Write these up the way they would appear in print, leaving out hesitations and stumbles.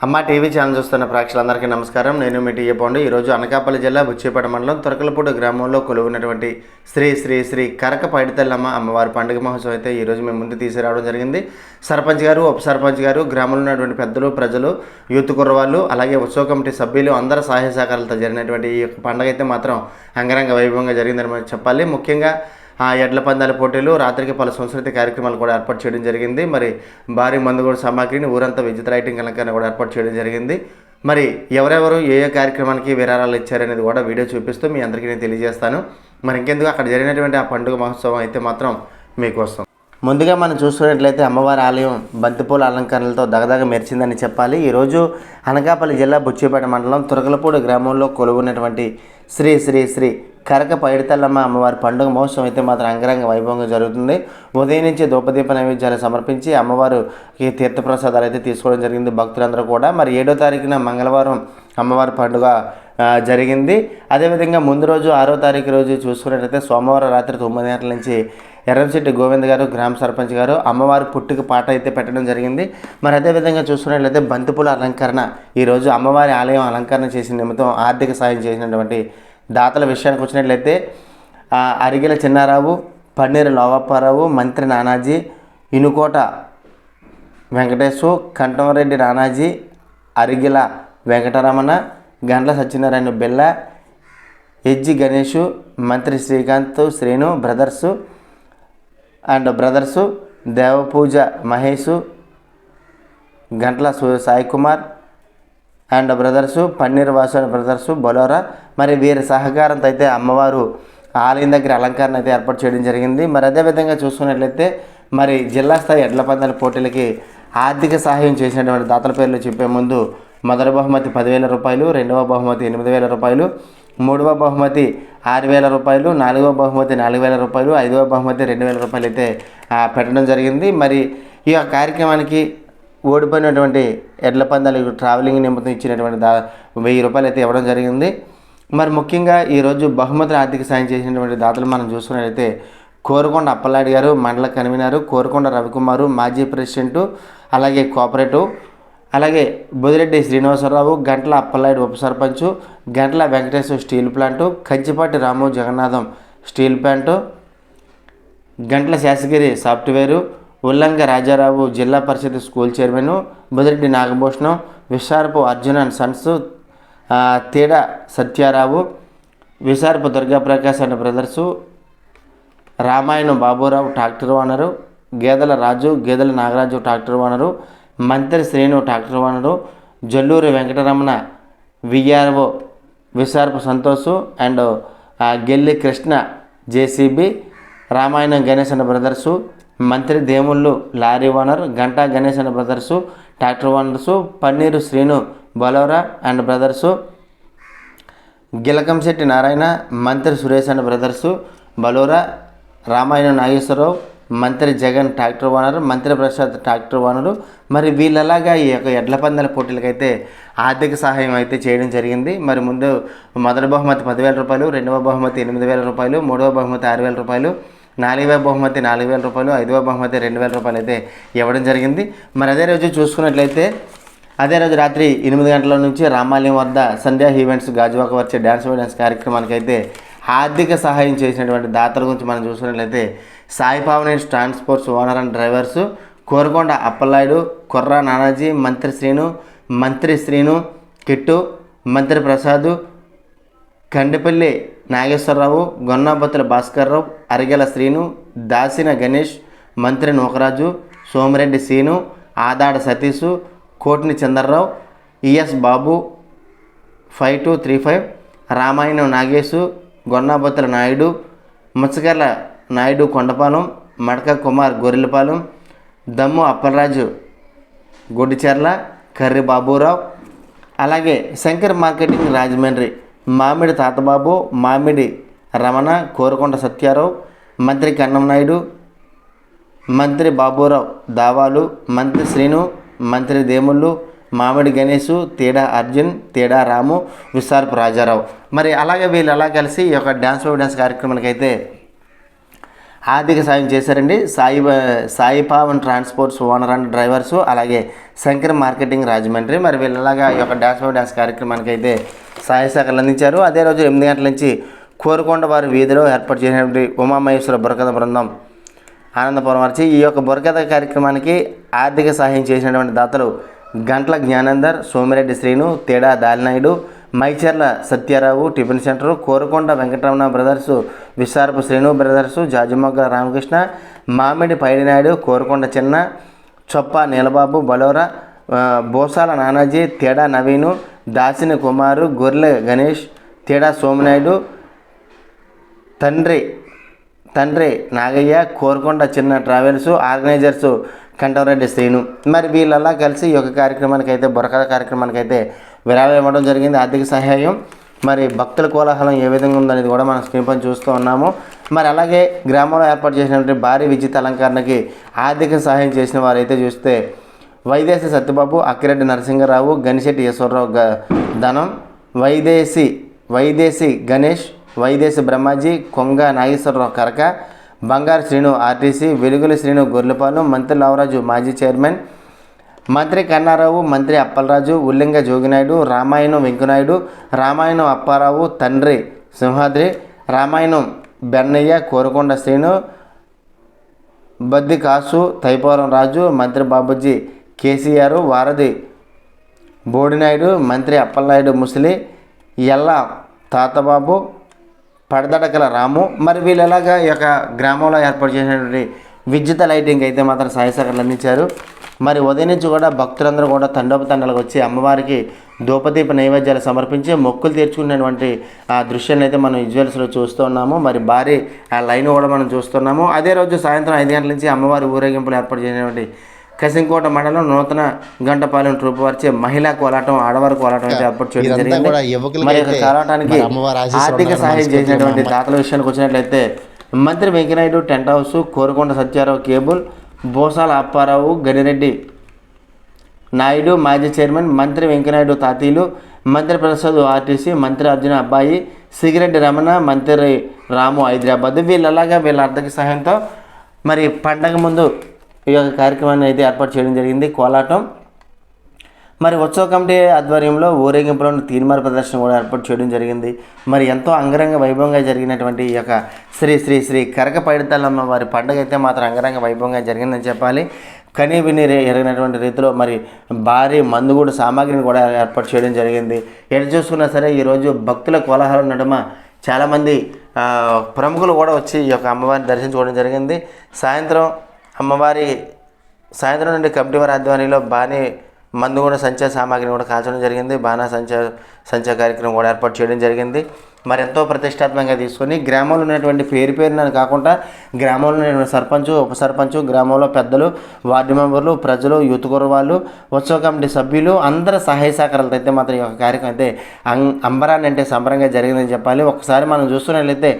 అమ్మ TV channel చూస్తున్న ప్రేక్షకులందరికీ నమస్కారం. నేను మీ టీఏ పాండు. ఈరోజు అనకాపల్లి జిల్లా బుచ్చేపేట మండలం తురకలపూడి గ్రామంలో కొలువున్నటువంటి శ్రీ శ్రీ శ్రీ కరక పైడితల్లమ్మ అమ్మవారి పండుగ మహోత్సవం అయితే ఈరోజు మేము ముందు తీసుకురావడం జరిగింది. సర్పంచ్ గారు, ఉప సర్పంచ్ గారు, గ్రామంలో ఉన్నటువంటి పెద్దలు, ప్రజలు, యూత్ కుర్రవాళ్ళు, అలాగే ఉత్సవ కమిటీ సభ్యులు అందరూ సహాయ సహకారాలతో జరిగినటువంటి ఈ పండుగ అయితే మాత్రం అంగరంగ వైభవంగా జరిగిందని మనం చెప్పాలి. ముఖ్యంగా ఎడ్ల పందాల పోటీలు, రాత్రికి పలు సంస్కృతి కార్యక్రమాలు కూడా ఏర్పాటు చేయడం జరిగింది. మరి భారీ మందుగోడు సామాగ్రిని ఊరంతా విద్యుత్ లైటింగ్ అలంకరణ కూడా ఏర్పాటు చేయడం జరిగింది. మరి ఎవరెవరు ఏ కార్యక్రమానికి విరాళాలు ఇచ్చారనేది కూడా వీడియో చూపిస్తూ మీ అందరికీ నేను తెలియజేస్తాను. మరి ఇంకెందుకు అక్కడ జరిగినటువంటి ఆ పండుగ మహోత్సవం అయితే మాత్రం మీకోసం. ముందుగా మనం చూసుకున్నట్లయితే అమ్మవారి ఆలయం బంతిపూల అలంకరణలతో దగదగ మెరిచిందని చెప్పాలి. ఈరోజు అనకాపల్లి జిల్లా బుచ్చేపేట మండలం తురకలపూడి గ్రామంలో కొలువున్నటువంటి శ్రీ శ్రీ శ్రీ కరక పైడితల్లమ్మ అమ్మవారి పండుగ మహోత్సవం అయితే మాత్రం అంగరంగ వైభవంగా జరుగుతుంది. ఉదయం నుంచి ధూపదీప నైవేద్యాలు సమర్పించి అమ్మవారికి తీర్థప్రసాదాలు అయితే తీసుకోవడం జరిగింది భక్తులందరూ కూడా. మరి 7వ తారీఖున మంగళవారం అమ్మవారి పండుగ జరిగింది. అదేవిధంగా ముందు రోజు 6వ తారీఖు రోజు చూసుకున్నట్లయితే సోమవారం రాత్రి 9 గంటల నుంచి ఎర్రంశెట్టి గోవింద్ గారు, గ్రామ సర్పంచ్ గారు అమ్మవారి పుట్టుక పాట అయితే పెట్టడం జరిగింది. మరి అదేవిధంగా చూసుకున్నట్లయితే బంతిపూల అలంకరణ ఈరోజు అమ్మవారి ఆలయం అలంకరణ చేసిన నిమిత్తం ఆర్థిక సాయం చేసినటువంటి దాతల విషయానికి వచ్చినట్లయితే అరిగిల చిన్నారావు, పన్నీరు లోవప్పారావు, మంత్రి నానాజీ, ఇనుకోట వెంకటేశు, కంటమరెడ్డి నానాజీ, అరిగిల వెంకటరమణ, గండ్ల సత్యనారాయణ బిళ్ళ, Ejji Ganesh, Mantri Srikanth, Srinu brothers Devapuja Mahesh, Gantla Sai Kumar and brothers, Panneer Vasu and brothers, Bolero. మరి వీరి సహకారంతో అయితే అమ్మవారు ఆలయం దగ్గర అలంకరణ అయితే ఏర్పాటు చేయడం జరిగింది. మరి అదేవిధంగా చూసుకున్నట్లయితే మరి జిల్లా స్థాయి ఎడ్ల పందాల పోటీలకి ఆర్థిక సహాయం చేసినటువంటి దాతల పేర్లు చెప్పే ముందు మొదటి బహుమతి 10,000 రూపాయలు, రెండవ బహుమతి 8,000 రూపాయలు, మూడవ బహుమతి 6,000 రూపాయలు, నాలుగవ బహుమతి 4,000 రూపాయలు, ఐదవ బహుమతి 2,000 రూపాయలు అయితే పెట్టడం జరిగింది. మరి ఈ కార్యక్రమానికి ఓడిపోయినటువంటి ఎడ్ల పందాలు ట్రావెలింగ్ నిమిత్తం ఇచ్చినటువంటి 1,000 రూపాయలు అయితే ఇవ్వడం జరిగింది. మరి ముఖ్యంగా ఈరోజు బహుమతులు ఆర్థిక సాయం చేసినటువంటి దాతలు మనం చూసుకున్నట్లయితే కోరుకొండ అప్పలాడి గారు, మండల కన్వీనరు, కోరుకొండ రవికుమారు, మాజీ ప్రెసిడెంటు, అలాగే కోఆపరేటివ్, అలాగే బుదిరెడ్డి శ్రీనివాసరావు, గంట్ల అప్పలాయుడు ఉప sarpanch, Gantla Venkateswara steel plant, Kanchipati Ramu Jagannatham steel plant, Gantla Sasagiri software, Ullanga Rajarao zilla parishad school chairman, Budireddy Nagabhushanam, Visarapu Arjun and sons, Teda Satyarao, Visarapu Durgaprakash and brothers, Ramayanam Baburao tractor owner, Gedela Raju, Gedela Nagaraju tractor owner, Mantri Srenu tractor owner, Jalluri Venkataramana VRO, Visarapu Santosh and Gelli Krishna JCB, Ramayanam Ganesh and brothers, Mantri Demullu lorry owner, Ganta Ganesh and brothers tractor owners, Panneer Srinu Bolero and brothers, Gilakamsetti Narayana, Mantri Suresh and brothers Bolero, Ramayanam Nageswararao, Mantri Jagan tractor owner, మంత్రి Prasad tractor owner. మరి వీళ్ళలాగా ఈ యొక్క ఎడ్ల పందాల పోటీలకైతే ఆర్థిక సహాయం అయితే చేయడం జరిగింది. మరి ముందు మొదటి బహుమతి 10,000 రూపాయలు, రెండవ బహుమతి 8,000 రూపాయలు, మూడవ బహుమతి 6,000 రూపాయలు, నాలుగవ బహుమతి 4,000 రూపాయలు, ఐదవ బహుమతి 2,000 రూపాయలు అయితే ఇవ్వడం జరిగింది. మరి అదే రోజు చూసుకున్నట్లయితే అదే రోజు రాత్రి 8 గంటల నుంచి రామాలయం వద్ద సంధ్యా ఈవెంట్స్ గాజువాక వచ్చే డ్యాన్స్ కార్యక్రమానికి అయితే ఆర్థిక సహాయం చేసినటువంటి దాతల గురించి మనం చూసుకున్నట్లయితే Sai Pavani transports owner and drivers, Korukonda Appalanaidu, Korra Nanaji, Mantri Srinu kit, మంత్రి ప్రసాదు, కండిపల్లి నాగేశ్వరరావు, గొన్నాబత్తుల భాస్కర్రావు, అరిగెల శ్రీను, దాసిన గణేష్, మంత్రి నూకరాజు, సోమిరెడ్డి సీను, ఆదాడ సతీషు, కోటిని చంద్రరావు, ఈఎస్ బాబు 5235, రామాయణం నాగేశు, గొన్నాబత్తుల నాయుడు, ముచ్చకర్ల నాయుడు కొండపాలెం, మడక కుమార్ గొర్రెలపాలెం, దమ్ము అప్పలరాజు గుడిచెర్ల, కర్రి బాబురావు, అలాగే శంకర్ మార్కెటింగ్ రాజమండ్రి, మామిడి తాతబాబు, మామిడి రమణ, కోరుకొండ సత్యారావు, మంత్రి కన్నం నాయుడు, మంత్రి బాబురావు దావాలు, మంత్రి శ్రీను, మంత్రి దేముళ్ళు, మామిడి గణేషు, తేడా అర్జున్, తేడా రాము, విశారపు రాజారావు. మరి అలాగే వీళ్ళు అలా కలిసి ఈ యొక్క డ్యాన్స్ కార్యక్రమానికి అయితే ఆర్థిక సాయం చేశారండి. Sai Pavan transports owner and drivers, అలాగే శంకర్ మార్కెటింగ్ రాజమండ్రి. మరి వీళ్ళలాగా ఈ యొక్క డ్యాన్స్ బై డ్యాన్స్ కార్యక్రమానికి అయితే సహాయ సహకారాలు అందించారు. అదే రోజు 8 గంటల నుంచి కోరుకొండ వారి వీధిలో ఏర్పాటు చేసినటువంటి ఉమామహేశ్వర బుర్రకథ బృందం ఆనందపురం వచ్చి ఈ యొక్క బుర్రకథ కార్యక్రమానికి ఆర్థిక సహాయం చేసినటువంటి దాతలు గంట్ల జ్ఞానందర్, Somireddy Srinu, Teda Dalinaidu, Maicharla Satyarao tiffin centre, Korukonda Venkataramana brothers, Visarapu Srinu brothers, Jajimoggala Ramakrishna, Mamidi Paidinaidu, Korukonda చిన్న, చొప్ప నీలబాబు, బలోరా, బోసాల నానాజీ, తేడా నవీను, దాసిని కుమారు, గొర్రె గణేష్, తేడా సోమనాయుడు, తండ్రి నాగయ్య, కోరుకొండ చిన్న ట్రావెల్స్ ఆర్గనైజర్సు కంటవరెడ్డి శ్రీను. మరి వీళ్ళలా కలిసి ఈ యొక్క కార్యక్రమానికి అయితే బుర్రకథ కార్యక్రమానికి అయితే విరాళం ఇవ్వడం జరిగింది. ఆర్థిక సహాయం మరి భక్తుల కోలాహలం ఏ విధంగా ఉందనేది కూడా మనం స్క్రీన్ పైన చూస్తూ ఉన్నాము. మరి అలాగే గ్రామంలో ఏర్పాటు చేసినటువంటి భారీ విద్యుత్ అలంకరణకి ఆర్థిక సహాయం చేసిన వారైతే చూస్తే వైదేశి సత్యబాబు, అక్కిరెడ్డి నరసింహరావు, గనిశెట్టి ఈశ్వరరావు ధనం, వైదేశి గణేష్, వైదేశి బ్రహ్మాజీ, కొంగ నాగేశ్వరరావు కరక, బంగారు శ్రీను ఆర్టీసీ, వెలుగుల శ్రీను గొర్రెపాలు, మంత్రి లావరాజు మాజీ చైర్మన్, మంత్రి కన్నారావు, మంత్రి అప్పలరాజు, ఉల్లింగ జోగినాయుడు, రామాయణం వెంకనాయుడు, రామాయణం అప్పారావు, తండ్రి సింహాద్రి, రామాయణం బెన్నయ్య, కోరుకొండ శ్రీను, బద్ది కాసు, తైపోరం రాజు, మంత్రి బాబుజీ కేసీఆర్, వారధి బోడినాయుడు, మంత్రి అప్పలనాయుడు ముసలి, ఎల్ల తాతబాబు, పడదడకల రాము. మరి వీళ్ళలాగా ఈ యొక్క గ్రామంలో ఏర్పాటు చేసినటువంటి విద్యుత్ లైటింగ్ అయితే మాత్రం సహాయ సహకారాలు అందించారు. మరి ఉదయం నుంచి కూడా భక్తులందరూ కూడా తండోపతండాలకు వచ్చి అమ్మవారికి ధూపదీప నైవేద్యాలు సమర్పించి మొక్కులు తీర్చుకునేటువంటి ఆ దృశ్యాన్ని అయితే మనం విజువల్స్లో చూస్తూ ఉన్నాము. మరి భారీ ఆ లైన్ కూడా మనం చూస్తున్నాము. అదే రోజు సాయంత్రం 5 గంటల నుంచి అమ్మవారి ఊరేగింపులు ఏర్పాటు చేసినటువంటి కసింకోట మండలం నూతన గంటపాలెం ట్రూప్ వారిచే మహిళా కోలాటం, ఆడవారి కోలాటం అయితే ఏర్పాటు చేయడం జరిగింది. మరి కోలాటానికి ఆర్థిక సహాయం చేసినటువంటి దాతల విషయానికి వచ్చినట్లయితే Mantri Venkanaidu tent house, Korukonda Satyarao cable, Bosala Apparao, Ganireddy Naidu మాజీ చైర్మన్, మంత్రి వెంకనాయుడు తాతీలు, మంత్రి ప్రసాద్ ఆర్టీసీ, మంత్రి అర్జున అబ్బాయి, సిగిరెడ్డి రమణ, మంత్రి రాము హైదరాబాద్. వీళ్ళలాగా వీళ్ళ ఆర్థిక సహాయంతో మరి పండగ ముందు ఈ యొక్క కార్యక్రమాన్ని అయితే ఏర్పాటు చేయడం జరిగింది. కోలాటం మరి ఉత్సవ కమిటీ ఆధ్వర్యంలో ఊరేగింపులను తీర్మాన ప్రదర్శన కూడా ఏర్పాటు చేయడం జరిగింది. మరి ఎంతో అంగరంగ వైభవంగా జరిగినటువంటి ఈ యొక్క శ్రీ శ్రీ శ్రీ కరక పైడితల్లమ్మ వారి పండుగ అయితే మాత్రం అంగరంగ వైభవంగా జరిగిందని చెప్పాలి. కనీ విని ఎరిగినటువంటి రీతిలో మరి భారీ మందుగూడు సామాగ్రిని కూడా ఏర్పాటు చేయడం జరిగింది. ఎటు చూసుకున్నా సరే ఈరోజు భక్తుల కోలాహలం నడుమ చాలామంది ప్రముఖులు కూడా వచ్చి ఈ యొక్క అమ్మవారిని దర్శించుకోవడం జరిగింది. సాయంత్రం నుండి కమిటీ వారి ఆధ్వర్యంలో బాణీ మందుగూడ సంచా సామాగ్రిని కూడా కాల్చడం జరిగింది. బాణా సంచా కార్యక్రమం కూడా ఏర్పాటు చేయడం జరిగింది. మరి ఎంతో ప్రతిష్టాత్మకంగా తీసుకొని గ్రామంలో ఉన్నటువంటి పేరున కాకుండా గ్రామంలో ఉన్న సర్పంచ్, ఉప సర్పంచ్, గ్రామంలో పెద్దలు, వార్డు మెంబర్లు, ప్రజలు, యూత్ వాళ్ళు, ఉత్సవ కమిటీ సభ్యులు అందరి సహాయ సహకారాలతో అయితే మాత్రం ఈ యొక్క కార్యక్రమం అయితే అంబరాన్ని అంటే సంబరంగా జరిగిందని చెప్పాలి. ఒకసారి మనం చూస్తున్నట్లయితే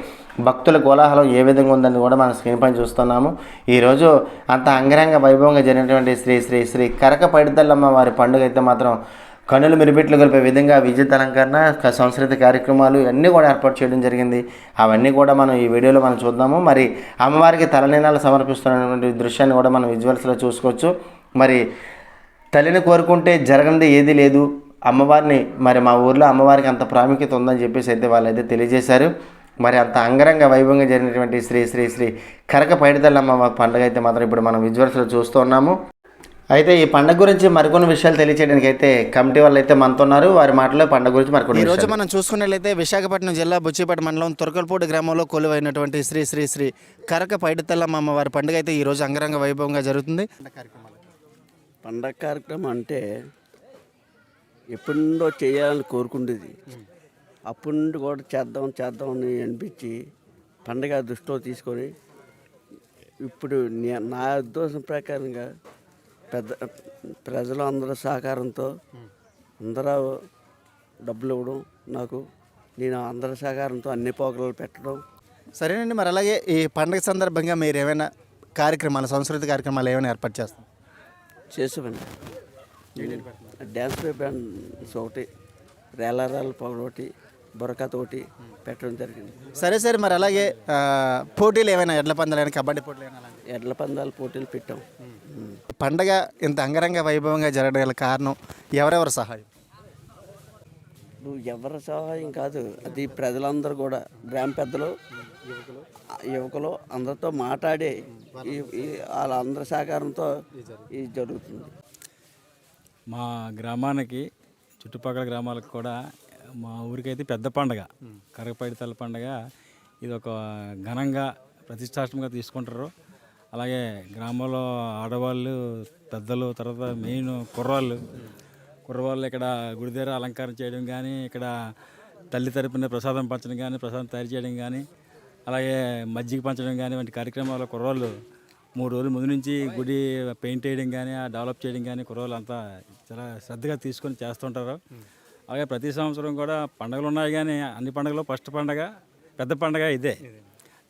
భక్తుల కోలాహలం ఏ విధంగా ఉందని కూడా మనం స్క్రీన్ పైన చూస్తున్నాము. ఈరోజు అంత అంగరంగ వైభవంగా జరిగినటువంటి శ్రీ శ్రీ శ్రీ కరక పైడితల్లమ్మ వారి పండుగ అయితే మాత్రం కన్నులు మిరిపెట్లు కలిపే విధంగా విద్యుత్ అలంకరణ, సంస్కృతి కార్యక్రమాలు ఇవన్నీ కూడా ఏర్పాటు చేయడం జరిగింది. అవన్నీ కూడా మనం ఈ వీడియోలో మనం చూద్దాము. మరి అమ్మవారికి తలనీలాలు సమర్పిస్తున్నటువంటి దృశ్యాన్ని కూడా మనం విజువల్స్లో చూసుకోవచ్చు. మరి తల్లిని కోరుకుంటే జరగనిది ఏది లేదు, అమ్మవారిని మరి మా ఊర్లో అమ్మవారికి అంత ప్రాముఖ్యత ఉందని చెప్పేసి అయితే వాళ్ళైతే తెలియజేశారు. మరి అంత అంగరంగ వైభవంగా జరిగినటువంటి శ్రీ శ్రీ శ్రీ కరక పైడితల్లమ్మ పండుగ అయితే మాత్రం ఇప్పుడు మనం విజువల్స్లో చూస్తూ ఉన్నాము. అయితే ఈ పండుగ గురించి మరికొన్ని విషయాలు తెలియచేయడానికి అయితే కమిటీ వాళ్ళు అయితే మనతో ఉన్నారు. వారి మాటలో పండుగ గురించి మరికొన్ని ఈ రోజు మనం చూసుకున్నట్లయితే విశాఖపట్నం జిల్లా బుచ్చిపేట మండలం తురకలపూడి గ్రామంలో కొలువైనటువంటి శ్రీ శ్రీ శ్రీ కరక పైడితల్లమ్మ అమ్మవారి పండుగ అయితే ఈ రోజు అంగరంగ వైభవంగా జరుగుతుంది. పండగ కార్యక్రమం అంటే ఎప్పుడో చేయాలని కోరుకుండేది, అప్పటి నుండి కూడా చేద్దామని అనిపించి పండగ దృష్టిలో తీసుకొని ఇప్పుడు నా ఉద్దేశం ప్రకారంగా ప్రజలు అందరూ సహకారంతో అందరూ డబ్బులు ఇవ్వడం, నేను అందరి సహకారంతో అన్ని పోకలు పెట్టడం. సరేనండి. మరి అలాగే ఈ పండుగ సందర్భంగా మీరు ఏమైనా కార్యక్రమాలు, సంస్కృతి కార్యక్రమాలు ఏమైనా ఏర్పాటు చేసామండి. డ్యాన్స్ బ్యాండ్స్ ఒకటి, రేలారాల పొగ ఒకటి, బురకతోటి పెట్టడం జరిగింది. సరే సరే, మరి అలాగే పోటీలు ఏమైనా ఎడ్ల పందాలు అయినా కబడ్డీ పోటీలు అయినా అలాంటివి? ఎడ్ల పందాల పోటీలు పెట్టాం. పండగ ఇంత అంగరంగ వైభవంగా జరగగల కారణం ఎవరెవరు సహాయం? ఇప్పుడు ఎవరి సహాయం కాదు, అది ప్రజలందరూ కూడా గ్రామ పెద్దలు యువకులు అందరితో మాట్లాడి వాళ్ళందరి సహకారంతో ఇది జరుగుతుంది. మా గ్రామానికి చుట్టుపక్కల గ్రామాలకు కూడా మా ఊరికైతే పెద్ద పండగ కరకపైడితల్లి పండగ. ఇది ఒక ఘనంగా ప్రతిష్టాత్మకంగా తీసుకుంటారు. అలాగే గ్రామంలో ఆడవాళ్ళు పెద్దలు, తర్వాత మెయిన్ కుర్రవాళ్ళు ఇక్కడ గుడి దగ్గర అలంకారం చేయడం కానీ, ఇక్కడ తల్లి తరపున ప్రసాదం పంచడం కానీ, ప్రసాదం తయారు చేయడం కానీ, అలాగే మజ్జిగ పంచడం కానీ వంటి కార్యక్రమాలు కుర్రవాళ్ళు 3 రోజుల ముందు నుంచి గుడి పెయింట్ వేయడం కానీ, డెవలప్ చేయడం కానీ కుర్రవాళ్ళు అంతా చాలా శ్రద్ధగా తీసుకొని చేస్తుంటారు. అలాగే ప్రతి సంవత్సరం కూడా పండుగలు ఉన్నాయి, కానీ అన్ని పండుగలు ఫస్ట్ పండగ పెద్ద పండగ ఇదే.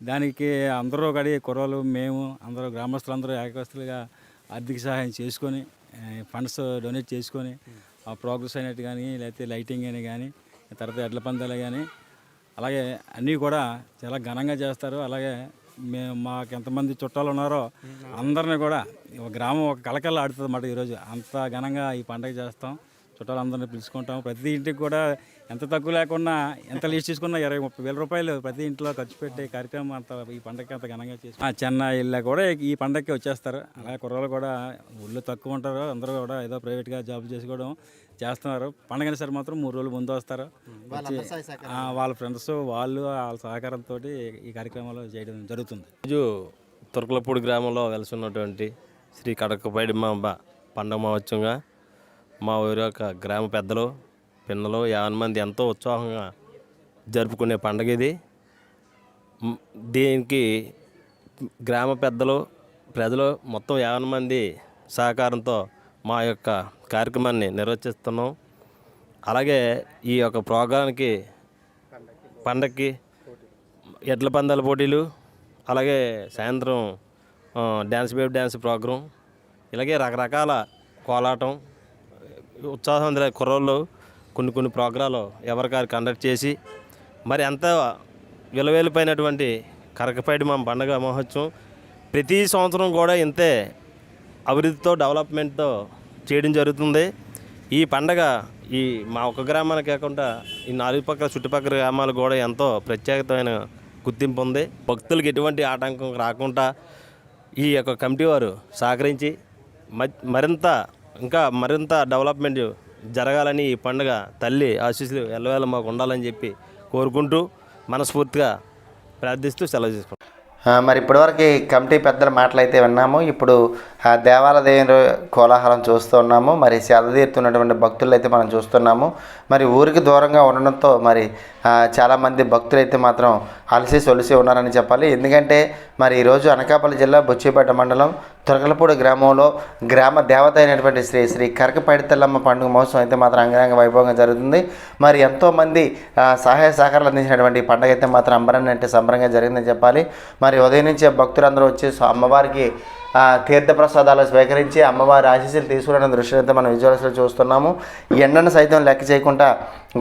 దానికి అందరూ కడి కుర్రవాళ్ళు మేము అందరూ గ్రామస్తులందరూ ఏకవస్తులుగా ఆర్థిక సహాయం చేసుకొని ఫండ్స్ డొనేట్ చేసుకొని ఆ ప్రోగ్రెస్ అయినట్టు కానీ, లేకపోతే లైటింగ్ అని కానీ, తర్వాత ఎడ్ల పందాలు కానీ, అలాగే అన్నీ కూడా చాలా ఘనంగా చేస్తారు. అలాగే మాకు ఎంతమంది చుట్టాలు ఉన్నారో అందరినీ కూడా గ్రామం ఒక కలకల్లా ఆడుతుంది అన్నమాట. ఈరోజు అంత ఘనంగా ఈ పండుగ చేస్తాం. చుట్టాలందరినీ పిలుచుకుంటాం. ప్రతి ఇంటికి కూడా ఎంత తక్కువ లేకుండా, ఎంత లీస్ట్ తీసుకున్నా 20-30 వేల రూపాయలు ప్రతి ఇంట్లో ఖర్చు పెట్టే కార్యక్రమం అంత ఈ పండగకి అంత ఘనంగా చేస్తాం. చెన్నై ఇళ్ళ కూడా ఈ పండగకి వచ్చేస్తారు. అలాగే కుర్రలు కూడా ఊళ్ళో తక్కువ ఉంటారు, అందరూ కూడా ఏదో ప్రైవేట్గా జాబ్ చేసుకోవడం చేస్తున్నారు. పండగని సరే మాత్రం 3 రోజులు ముందు వస్తారు. వాళ్ళ ఫ్రెండ్స్ వాళ్ళ సహకారంతో ఈ కార్యక్రమాలు చేయడం జరుగుతుంది. రోజు తుర్కలపూడి గ్రామంలో వెలుసున్నటువంటి శ్రీ కడకపైడిమాంబ పండుగ మహోత్సవంగా మా ఊరి యొక్క గ్రామ పెద్దలు, పిన్నలు 50 మంది ఎంతో ఉత్సాహంగా జరుపుకునే పండుగ ఇది. దీనికి గ్రామ పెద్దలు, ప్రజలు మొత్తం 50 మంది సహకారంతో మా యొక్క కార్యక్రమాన్ని నిర్వహిస్తున్నాం. అలాగే ఈ యొక్క ప్రోగ్రాంకి పండగకి ఎడ్ల పందాల పోటీలు, అలాగే సాయంత్రం బేబీ డ్యాన్స్ ప్రోగ్రాం, ఇలాగే రకరకాల కోలాటం, ఉత్సాహం కుర్రోళ్ళు కొన్ని ప్రోగ్రాలు ఎవరికారు కండక్ట్ చేసి మరి అంత విలువైనటువంటి కరకపైడిమాంబ పండుగ మహోత్సవం ప్రతి సంవత్సరం కూడా ఇంతే అభివృద్ధితో డెవలప్మెంట్తో చేయడం జరుగుతుంది. ఈ పండగ ఈ మా ఒక గ్రామానికి కాకుండా ఈ 4 పక్కల చుట్టుపక్కల గ్రామాలు కూడా ఎంతో ప్రత్యేకమైన గుర్తింపు ఉంది. భక్తులకు ఎటువంటి ఆటంకం రాకుండా ఈ యొక్క కమిటీ వారు సహకరించి మరింత డెవలప్మెంట్ జరగాలని ఈ పండుగ తల్లి ఆశీస్సులు ఎల్లవేళ మాకు ఉండాలని చెప్పి కోరుకుంటూ మనస్ఫూర్తిగా ప్రార్థిస్తూ సెలవు తీసుకుంటాం. మరి ఇప్పటివరకు కమిటీ పెద్దల మాటలైతే విన్నాము. ఇప్పుడు దేవాలయ కోలాహలం చూస్తూ ఉన్నాము. మరి సేద తీరుతున్నటువంటి భక్తులు అయితే మనం చూస్తున్నాము. మరి ఊరికి దూరంగా ఉండడంతో మరి చాలామంది భక్తులు అయితే మాత్రం అలసి సొలిసి ఉన్నారని చెప్పాలి. ఎందుకంటే మరి ఈరోజు అనకాపల్లి జిల్లా బుచ్చిపేట మండలం తురకలపూడి గ్రామంలో గ్రామ దేవత అయినటువంటి శ్రీ కరకపైడితల్లమ్మ పండుగ మహోత్సవం అయితే మాత్రం అంగరంగ వైభవంగా జరుగుతుంది. మరి ఎంతోమంది సహాయ సహకారాలు అందించినటువంటి పండుగ అయితే మాత్రం అంబరాన్ని అంటే సంబరంగా జరిగిందని చెప్పాలి. మరి ఉదయం నుంచే భక్తులందరూ వచ్చి అమ్మవారికి తీర్థప్రసాదాలు స్వీకరించి అమ్మవారి ఆశీస్సులు తీసుకున్న దృశ్యం అయితే మనం విజువల్స్లో చూస్తున్నాము. ఎండను సైతం లెక్క చేయకుండా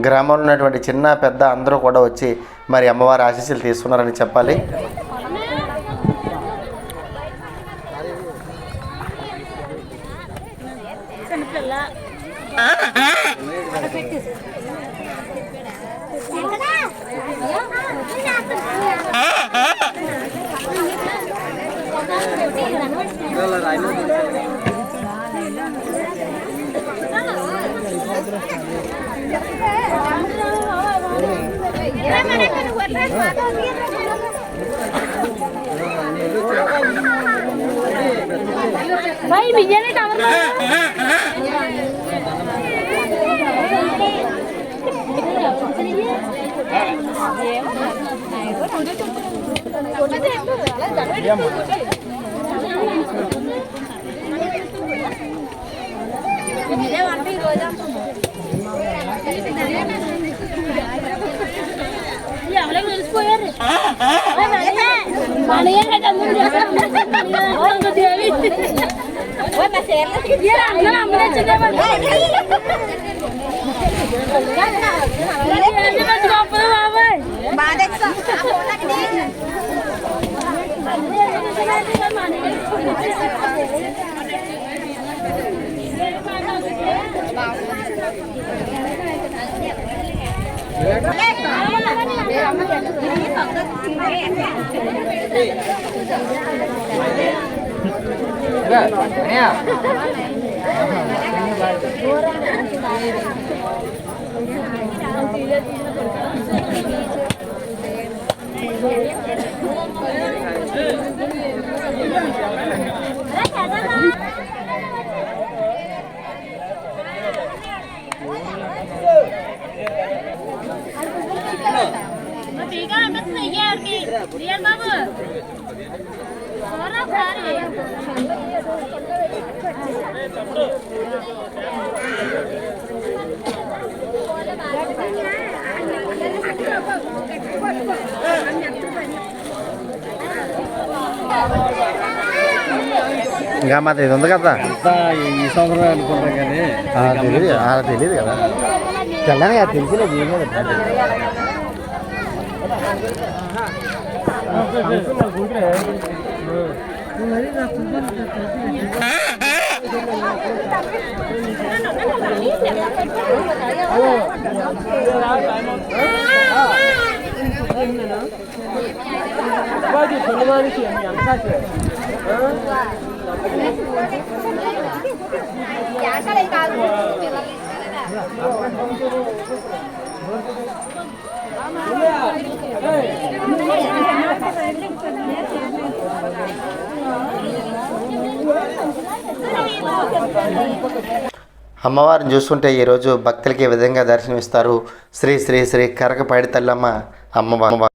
గ్రామంలో ఉన్నటువంటి చిన్న పెద్ద అందరూ కూడా వచ్చి మరి అమ్మవారి ఆశీస్సులు తీసుకున్నారని చెప్పాలి. भाई भैया ने टावर టీకా అనిపిస్తుంది అయ్యాడికి రియల్ బాబు ఒకసారి ఇంకా మాది ఇది ఉంది కదా ఈ సంవత్సరం అనుకుంటాం కానీ తెలియదు అలా తెలియదు కదా తెల్లని కదా తెలిసిలేదు ఏం లేదు అమ్మవారిని చూస్తుంటే ఈరోజు భక్తులకి ఈ విధంగా దర్శనమిస్తారు శ్రీ శ్రీ శ్రీ కరక పైడితల్లమ్మ అమ్మవారు.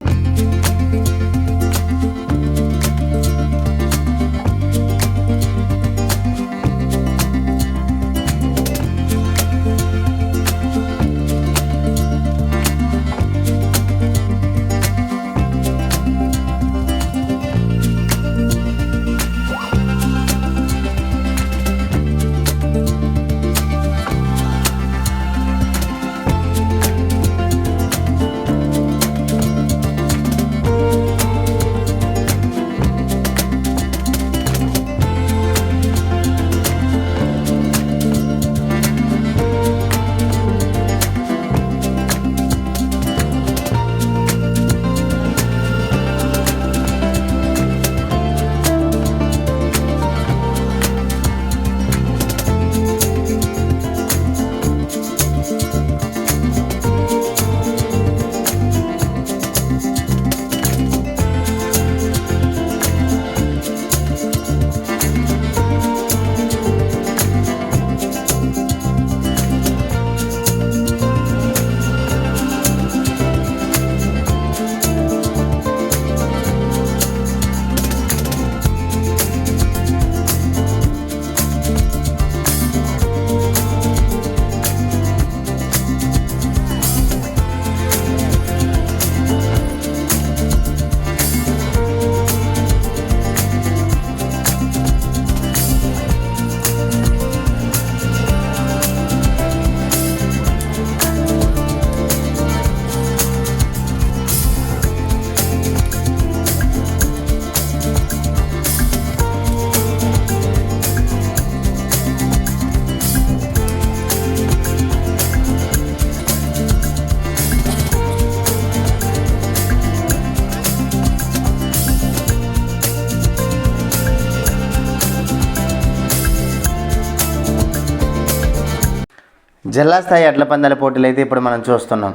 జిల్లా స్థాయి ఎడ్ల పందాల పోటీలు అయితే ఇప్పుడు మనం చూస్తున్నాం.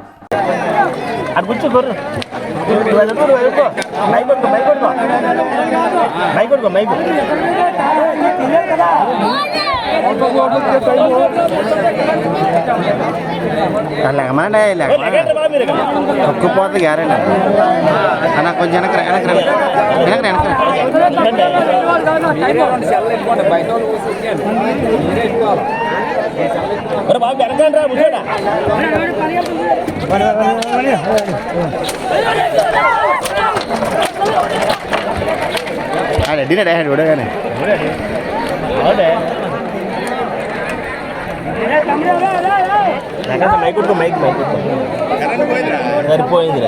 తక్కువపోతుంది గ్యారెంటీ అన్న కొంచెం రెడీ చూడగానే సరిపోయింది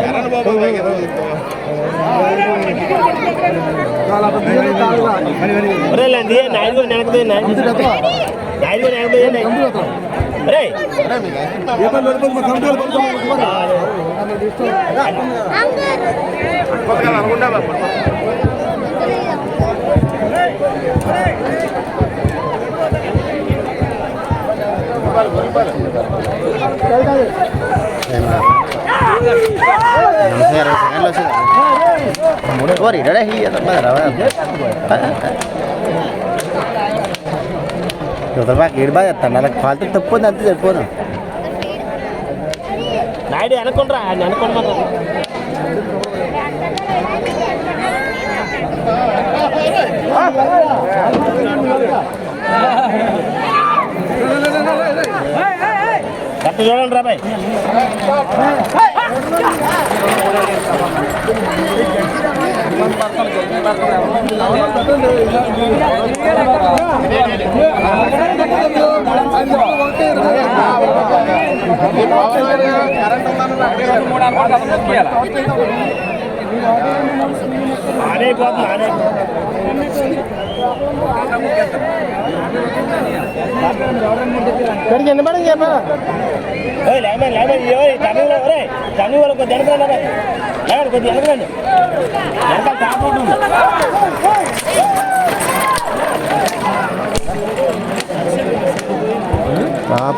ఏడు బాగా చెప్తాను అలా ఫాల్తూ తప్పు అంతే చెప్పాను నాయుడు అనుకుంటారా అనుకుంటున్నా కరెక్ట్ చూడండి రా బాయ్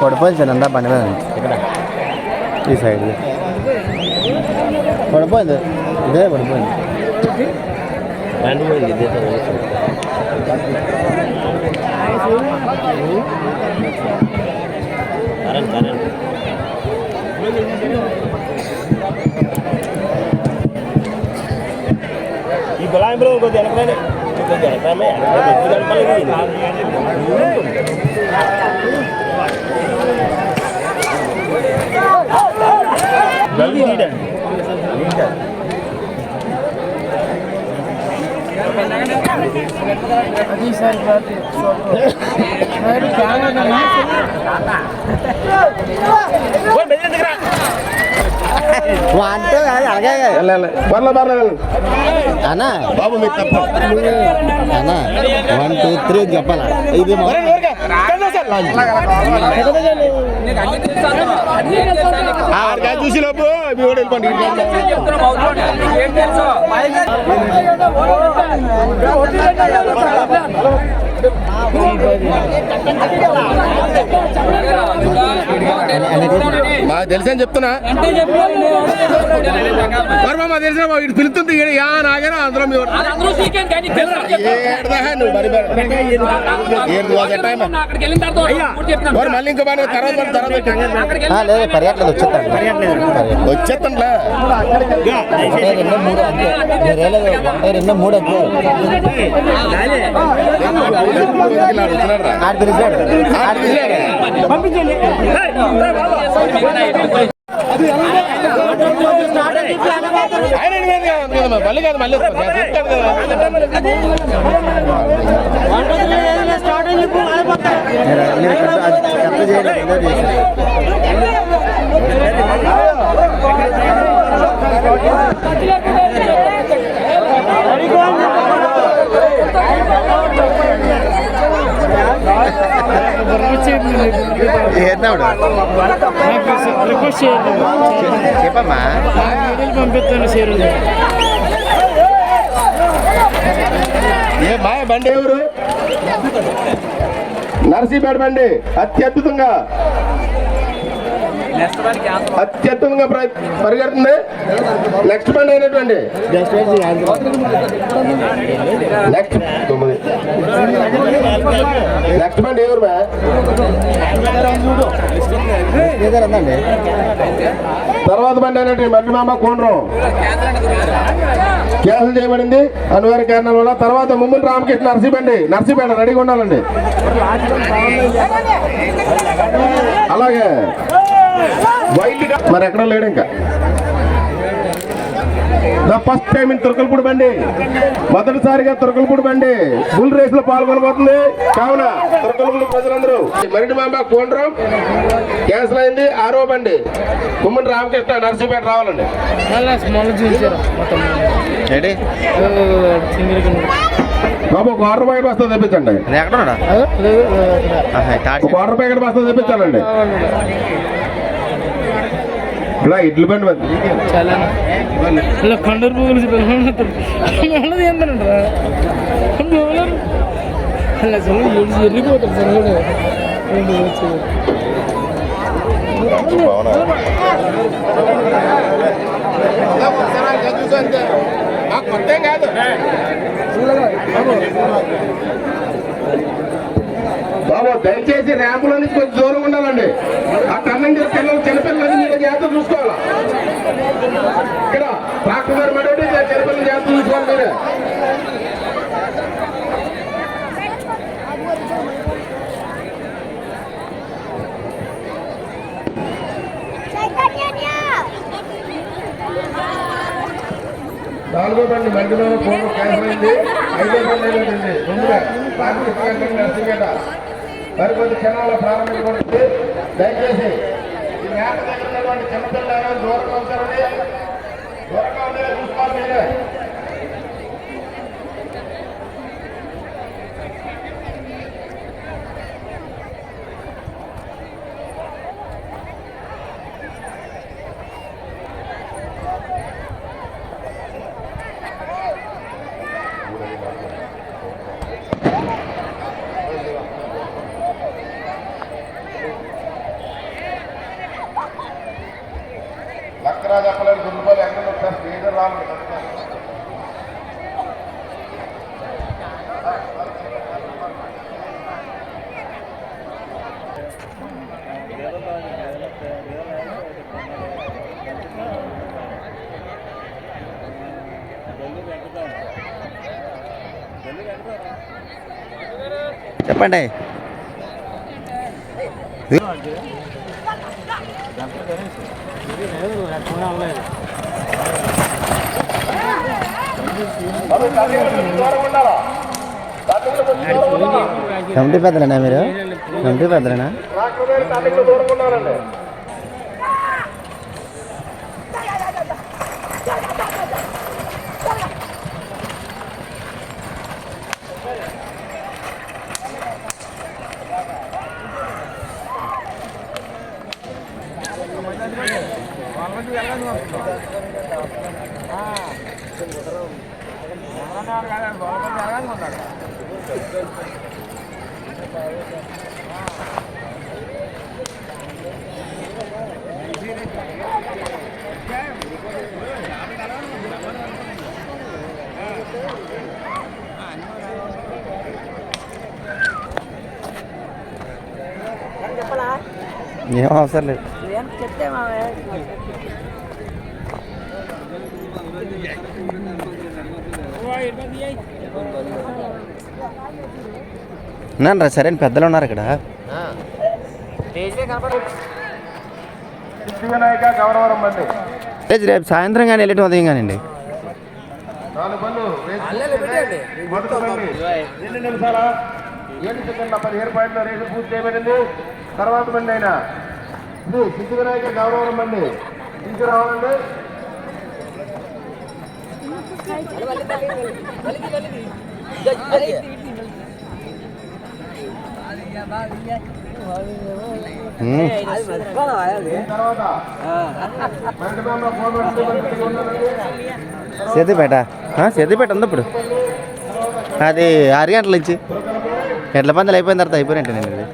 పడిపోయింది సార్ అంతా బండి మీద ఇక్కడ ఈ సైడ్ పడిపోయింది ఇదే పడిపోయింది ఈ గులాబీలో కొద్దిగా వెనకరానే అంటే అలాగే అన్నా బాబు మీరు తప్ప అన్నా 1 2 3 చెప్పాలా ఇది చూసి లోపు మీ కూడా వెళ్ళిపోండి మాకు తెలిసని చెప్తున్నా మాకు తెలిసిన ఇటు పిలుతుంది నాగేనా అందరూ మళ్ళీ ఇంకా తర్వాత లేదు పర్యాటలేదు వచ్చేస్తానులే రెండు మూడు మళ్ళీ కాదు మళ్ళీ చెప్పమ్మా పంపిస్తాను సేరు ఏ బాయ్ బండి ఎవరు నర్సీపేట బండి అత్యద్భుతంగా పరిగెడుతుంది. నెక్స్ట్ బండి అయినటువంటి నెక్స్ట్ బండి ఎవరు తర్వాత బండి అయినటువంటి మర్రి మామ కోండ్రం క్యాన్సిల్ చేయబడింది అనివార్య కారణాల వల్ల. తర్వాత ముమ్మూరి రామకృష్ణ నర్సీపేట రెడీగా ఉండాలండి. అలాగే వైట్గా మరి ఎక్కడ లేడు ఇంకా. ఫస్ట్ టైం ఇన్ తురకలపూడి బండి, మొదటిసారిగా తురకలపూడి బండి బుల్ రేస్ లో పాల్గొనబోతుంది. కావున తురకలపూడి ప్రజలందరూ మరిడి మామ కోండ్రం క్యాన్సిల్ అయింది. 6వ బండి ముమ్మూరి రామకృష్ణ నర్సీపేట రావాలండి. బాబు ఒక వాటర్ ప్యాకెట్ బస్తా తెప్పించండి. అది ఎక్కడ ఉన్నాడా? ఒక వాటర్ ప్యాకెట్ బస్తా తెప్పించాలండి. ఇలా ఇడ్లు బండి కండూరు పువ్వులు ఏంటంటారా అలా వెళ్ళిపోతారు బాబు దయచేసి ర్యాంపులో నుంచి కొంచెం దూరం ఉండాలండి. ఆ టర్నింగ్ పిల్లలు చిన్నపిల్లలు మీరు జాగ్రత్త చూసుకోవాలా. ఇక్కడ ట్రాక్టర్ గారు మడోటి చిన్నపిల్లలు జాగ్రత్త చూసుకోవాలి మీరు. నాలుగో బండి మధ్యలో ఫోన్ క్యాన్సిల్ అయింది. ఐదో బండి అయిపోయింది. ముందుగా నర్సింగేట మరికొద్ది క్షణాల ప్రారంభించబడుతుంది. దయచేసి ఈ మేట దగ్గర ఉన్నటువంటి చిన్నపిల్లలు దూరంగా ఉంటారని దూరంగా ఉండేలా చూసుకోవాలి మీరే. లక్కరా చెప్పలేదు 2 రూపాయలు ఎక్కడ ఒకసారి స్పీడర్ రావాలి. చెప్పండి. కమిటీ పెద్దలేనా మీరు? కమిటీ పెద్దలేనా? దూరంగా ఉండాలండి. ఏం అవసరం లేదు. ఉన్నాను రా. సరే పెద్దలు ఉన్నారు ఇక్కడ. సిద్ధివినాయక గౌరవరం బండి రేపు సాయంత్రం కానీ వెళ్ళటం ఉదయం కానివ్వండి. 4 బండ్లు మొదటి బండి 2 నిమిషాల 7 సెకండ్ల 17 పాయింట్ల రేసు పూర్తి చేయబడింది. తర్వాత బండి అయినా ఇది సిద్ధివినాయక గౌరవరం బండి తీసుకురావాలండి. తర్వాత సిద్దిపేట సిద్దిపేట ఉంది ఇప్పుడు. అది 6 గంటల నుంచి ఎడ్ల పందాలు అయిపోయిన తర్వాత అయిపోయినట్టు నేను ఇది.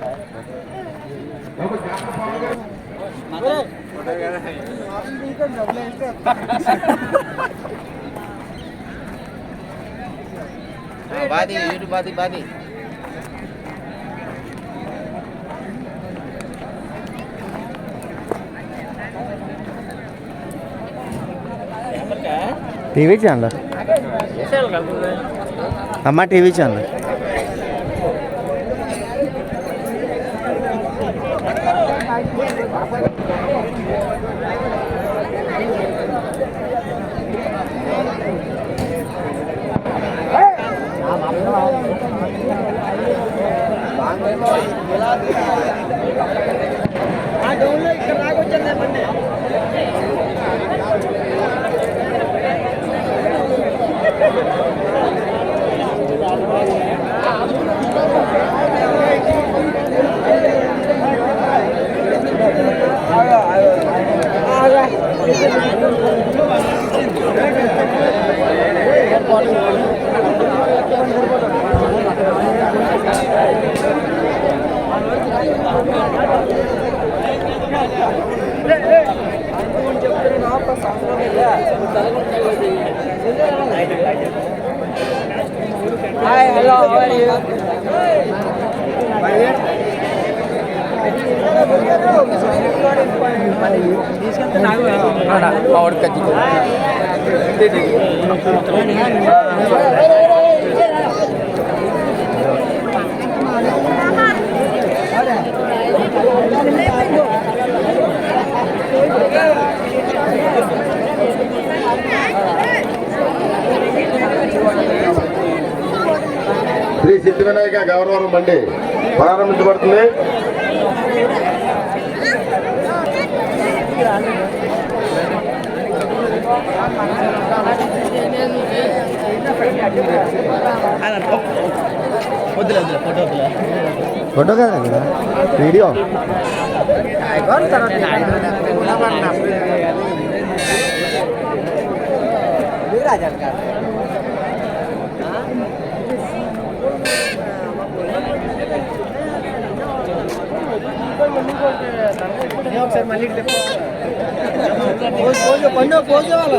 బాది టీవీ ఛానల్ అమ్మ TV channel hi hello how are you Shri Siddhi Vinayaka Gauravaram బండి ప్రారంభించబడుతుంది. ఫోటో కదా వీడియో. ఒకసారి మళ్ళీ పండు పోజే వాళ్ళ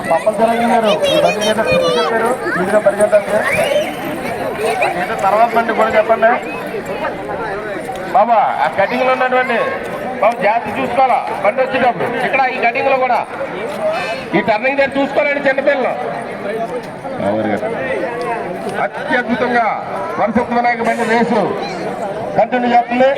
తప్పనిసరిగా గారు ఈ బండి మీద చెప్పారు మీరుగా పరిగెత్తండి. ఏదో తర్వాత బండి కూడా చెప్పండి బాబా. ఆ కటింగ్ లో ఉన్నటువంటి బాబు జాగ్రత్త చూసుకోవాలా బండి వచ్చేటప్పుడు. ఇక్కడ ఈ కటింగ్ లో కూడా ఈ టర్నింగ్ దగ్గర చూసుకోవాలండి చిన్నపిల్లలు. అత్యద్భుతంగా పరిశుద్ధ వినాయక బండి రేసు కంటిన్యూ చేస్తుంది.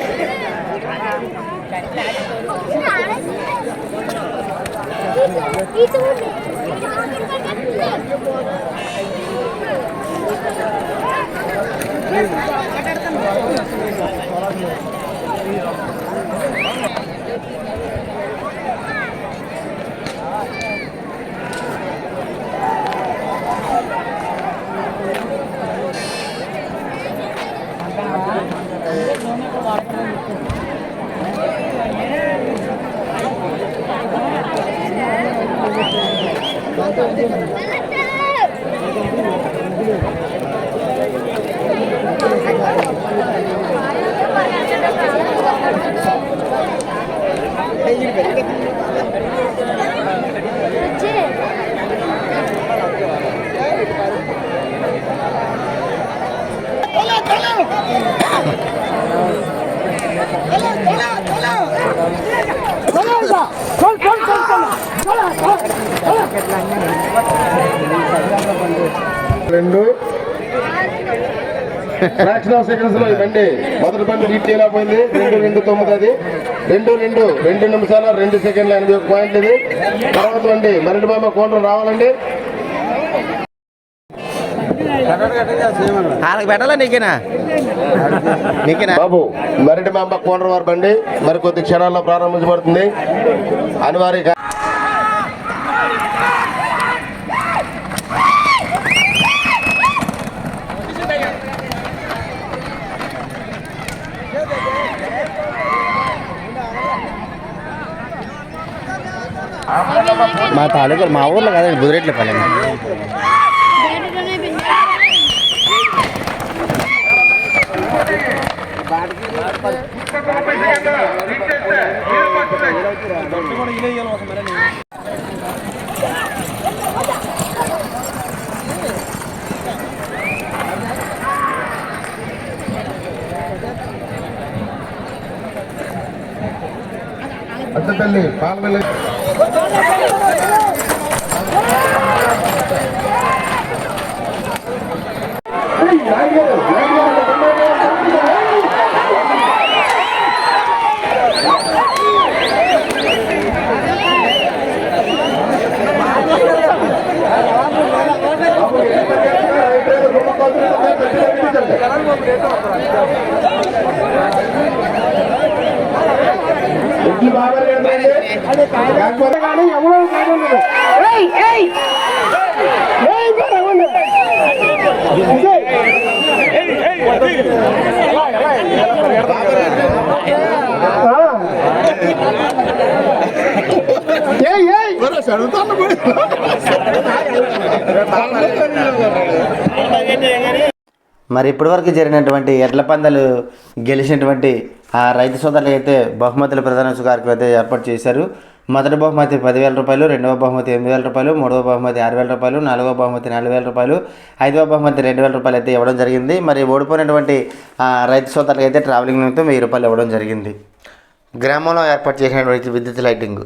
రెండు ఫ్రాక్షన్ ఆఫ్ సెకండ్స్ లో ఈ బండి మొదటి బండి రీచ్ చేయలేకపోయింది. 2:29 అది 2 నిమిషాల 2 సెకండ్ల 81 పాయింట్లు ఇది. తర్వాత బండి మరటి బామ్మ కోండ్రం రావాలండి. పెట్టాలా నీకేనా బాబు మరటి బామ్మ కోండ్రం వారి బండి మరికొద్ది క్షణాల్లో ప్రారంభించబడుతుంది. అనివార్య మా తాలూకా మా ఊర్లో కాదండి, బుదిరెట్ల పల్లె. అద్దపల్లి పాలవెల్లి మరి ఇప్పటివరకు జరిగినటువంటి ఎడ్ల పందాలు గెలిచినటువంటి ఆ రైతు సోదరులు అయితే బహుమతుల ప్రధాన కార్యక్రమం అయితే ఏర్పాటు చేశారు. మొదటి బహుమతి 10,000 రూపాయలు, రెండవ బహుమతి 8,000 రూపాయలు, మూడవ బహుమతి 6,000 రూపాయలు, నాలుగవ బహుమతి 4,000 రూపాయలు, ఐదవ బహుమతి 2,000 రూపాయలు అయితే ఇవ్వడం జరిగింది. మరి ఓడిపోయినటువంటి రైతు సోదరులకు అయితే ట్రావెలింగ్ నిమిత్తం 1,000 రూపాయలు ఇవ్వడం జరిగింది. గ్రామంలో ఏర్పాటు చేసినటువంటి విద్యుత్ లైటింగ్.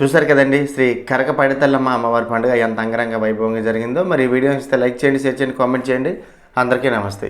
చూశారు కదండి శ్రీ కరక పైడితల్లమ్మ అమ్మవారి పండుగ ఎంత అంగరంగ వైభవంగా జరిగిందో. మరి ఈ వీడియో ఇస్తే లైక్ చేయండి, షేర్ చేయండి, కామెంట్ చేయండి. అందరికీ నమస్తే.